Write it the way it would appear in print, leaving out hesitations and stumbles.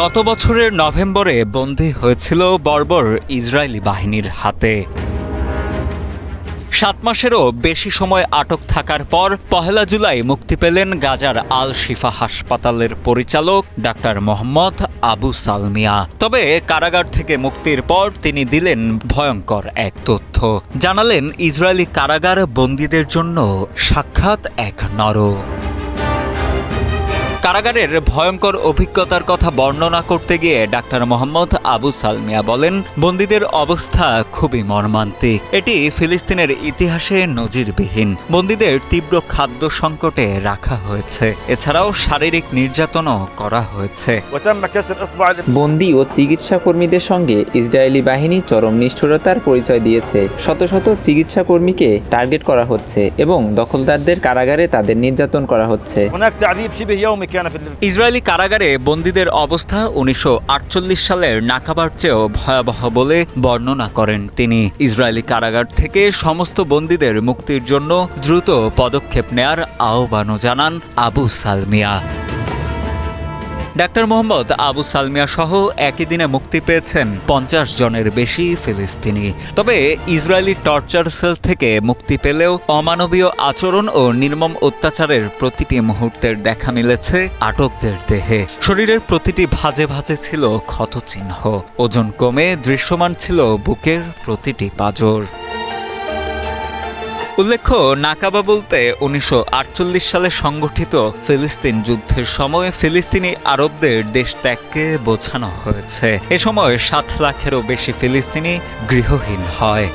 গত বছরের নভেম্বরে বন্দী হয়েছিল বর্বর ইসরায়েলি বাহিনীর হাতে। 7 মাসেরও বেশি সময় আটক থাকার পর 1 জুলাই মুক্তি পেলেন গাজার আল শিফা হাসপাতালের পরিচালক ডাক্তার মোহাম্মদ আবু সালমিয়া। তবে কারাগার থেকে মুক্তির পর তিনি দিলেন ভয়ঙ্কর এক তথ্য। জানালেন ইসরায়েলি কারাগার বন্দীদের জন্য সাক্ষাৎ এক নরক। কারাগারের ভয়ঙ্কর অভিজ্ঞতার কথা বর্ণনা করতে গিয়ে ডাক্তার মোহাম্মদ আবু সালমিয়া বলেন, বন্দীদের অবস্থা খুবই মর্মান্তিক। এটি ফিলিস্তিনের ইতিহাসে নজিরবিহীন। বন্দীদের তীব্র খাদ্য সংকটে রাখা হয়েছে, এছাড়াও শারীরিক নির্যাতনও করা হয়েছে। বন্দী ও চিকিৎসা কর্মীদের সঙ্গে ইসরায়েলি বাহিনী চরম নিষ্ঠুরতার পরিচয় দিয়েছে। শত শত চিকিৎসা কর্মীকে টার্গেট করা হচ্ছে এবং দখলদারদের কারাগারে তাদের নির্যাতন করা হচ্ছে। ইসরায়েলি কারাগারে বন্দীদের অবস্থা 1948 সালের নাকাবার চেয়েও ভয়াবহ বলে বর্ণনা করেন তিনি। ইসরায়েলি কারাগার থেকে সমস্ত বন্দীদের মুক্তির জন্য দ্রুত পদক্ষেপ নেয়ার আহ্বানও জানান আবু সালমিয়া। ডাক্তার মোহাম্মদ আবু সালমিয়া সহ একই দিনে মুক্তি পেয়েছেন 50 জনের বেশি ফিলিস্তিনি। তবে ইসরায়েলি টর্চার সেল থেকে মুক্তি পেলেও অমানবীয় আচরণ ও নির্মম অত্যাচারের প্রতিটি মুহূর্তের দেখা মিলেছে আটকদের দেহে। শরীরের প্রতিটি ভাঁজে ভাঁজে ছিল ক্ষতচিহ্ন। ওজন কমে দৃশ্যমান ছিল বুকের প্রতিটি পাঁজর। উল্লেখ্য, নাকাবা বলতে 1948 সালে সংগঠিত ফিলিস্তিন যুদ্ধের সময় ফিলিস্তিনি আরবদের দেশ ত্যাগকে বোঝানো হয়েছে। এ সময় 7 লাখেরও বেশি ফিলিস্তিনি গৃহহীন হয়।